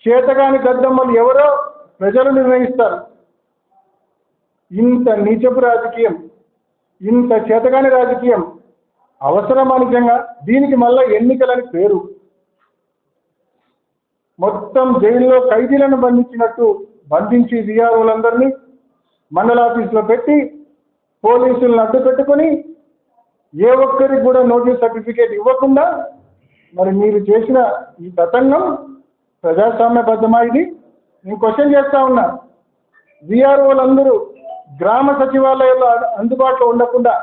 చేతగాని దద్దమ్మలు ఎవరో ప్రజలు నిర్ణయిస్తారు. ఇంత నీచపు రాజకీయం, ఇంత చేతగాని రాజకీయం అవసరమా నిజంగా? దీనికి మళ్ళా ఎన్నికలని పేరు. మొత్తం జైల్లో ఖైదీలను బంధించినట్టు బంధించి విఆర్ఓలందరినీ మండలాఫీసులో పెట్టి పోలీసులను అడ్డు పెట్టుకొని ఏ ఒక్కరికి కూడా నోటీస్ సర్టిఫికేట్ ఇవ్వకుండా మరి మీరు చేసిన ఈ తతంగం ప్రజాస్వామ్యబద్ధమా? ఇది నేను క్వశ్చన్ చేస్తా ఉన్నా. విఆర్ఓలందరూ గ్రామ సచివాలయంలో అందుబాటులో ఉండకుండా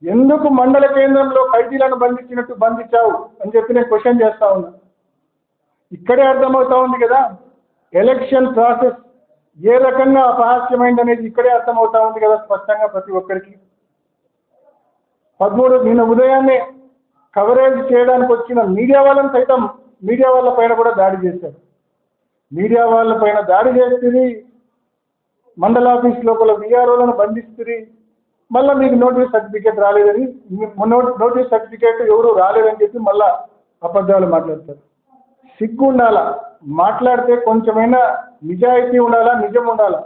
ఎందుకు మండల కేంద్రంలో ఖైదీలను బంధించినట్టు బంధించావు అని చెప్పి నేను క్వశ్చన్ చేస్తా ఉన్నా. ఇక్కడే అర్థమవుతా ఉంది కదా ఎలక్షన్ ప్రాసెస్ ఏ రకంగా అపహాస్యమైంది అనేది ఇక్కడే అర్థమవుతా ఉంది కదా స్పష్టంగా ప్రతి ఒక్కరికి. 13 నిన్న ఉదయాన్నే కవరేజ్ చేయడానికి వచ్చిన మీడియా వాళ్ళని సైతం మీడియా వాళ్ళ పైన కూడా దాడి చేశారు. మీడియా వాళ్ళ పైన దాడి చేస్తుంది, మండలాఫీస్ లోపల విఆర్ఓలను బంధిస్తుంది. మళ్ళీ మీకు నోటీస్ సర్టిఫికేట్ రాలేదని, నోటీస్ సర్టిఫికేట్ ఎవరు రాలేదని చెప్పి మళ్ళా అబద్ధాలు మాట్లాడతారు. సిగ్గు ఉండాలా, మాట్లాడితే కొంచెమైనా నిజాయితీ ఉండాలా, నిజం ఉండాలా.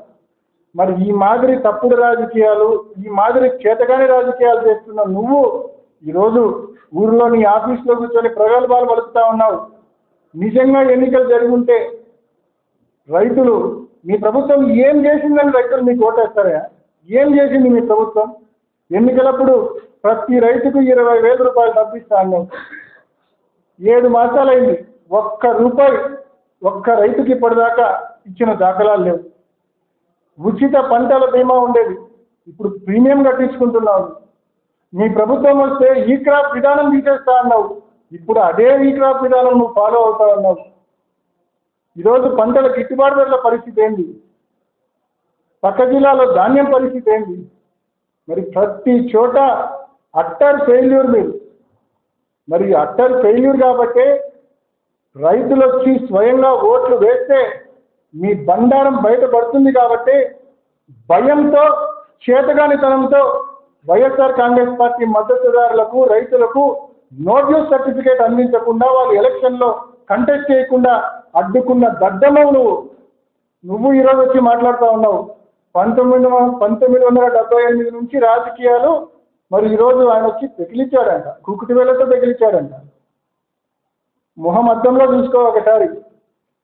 మరి ఈ మాదిరి తప్పుడు రాజకీయాలు, ఈ మాదిరి చేతగాని రాజకీయాలు చేస్తున్న నువ్వు ఈరోజు ఊరిలో నీ ఆఫీస్లో కూర్చొని ప్రగల్భాలు పలుకుతా ఉన్నావు. నిజంగా ఎన్నికలు జరిగి ఉంటే రైతులు మీ ప్రభుత్వం ఏం చేసిందని రైతులు మీకు ఓటేస్తారా? ఏం చేసింది మీ ప్రభుత్వం? ఎన్నికలప్పుడు ప్రతి రైతుకు 20,000 రూపాయలు డబ్బిస్తా అన్నావు. 7 మాసాలైంది, ఒక్క రూపాయి ఒక్క రైతుకి ఇప్పటిదాకా ఇచ్చిన దాఖలాలు లేవు. ఉచిత పంటల బీమా ఉండేది, ఇప్పుడు ప్రీమియం కట్టించుకుంటున్నావు. మీ ప్రభుత్వం వస్తే ఈ క్రాప్ విధానం తీసేస్తా అన్నావు, ఇప్పుడు అదే ఈ క్రాప్ విధానం నువ్వు ఫాలో అవుతా ఉన్నావు. ఈరోజు పంటల గిట్టుబాటు ధరల పరిస్థితి ఏంది? పక్క జిల్లాలో ధాన్యం పరిస్థితి ఏంది? మరి ప్రతి చోట అట్టర్ ఫెయిల్యూర్ మీరు. మరి అట్టర్ ఫెయిల్యూర్ కాబట్టే రైతులు వచ్చి స్వయంగా ఓట్లు వేస్తే మీ బండారం బయటపడుతుంది కాబట్టి భయంతో, చేతగానితనంతో వైఎస్ఆర్ కాంగ్రెస్ పార్టీ మద్దతుదారులకు, రైతులకు నోటీస్ సర్టిఫికేట్ అందించకుండా వాళ్ళు ఎలక్షన్లో కంటెస్ట్ చేయకుండా అడ్డుకున్న దద్దమ్మవు నువ్వు ఈరోజు వచ్చి మాట్లాడుతూ ఉన్నావు. 1978 నుంచి రాజకీయాలు. మరి ఈరోజు ఆయన వచ్చి పెకిలిచ్చాడంట, కుక్కుటి వేలతో పెకిలిచ్చాడంట. మొహం అద్దంలో చూసుకో ఒకసారి.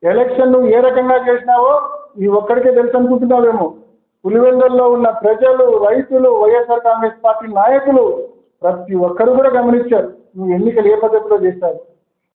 ఎలక్షన్ నువ్వు ఏ రకంగా చేసినావో నీ ఒక్కడికే తెలుసు అనుకుంటున్నావేమో. పులివెందుల్లో ఉన్న ప్రజలు, రైతులు, వైఎస్ఆర్ కాంగ్రెస్ పార్టీ నాయకులు ప్రతి ఒక్కరు కూడా గమనించారు నువ్వు ఎన్నికలు ఏ పద్ధతిలో చేశావు.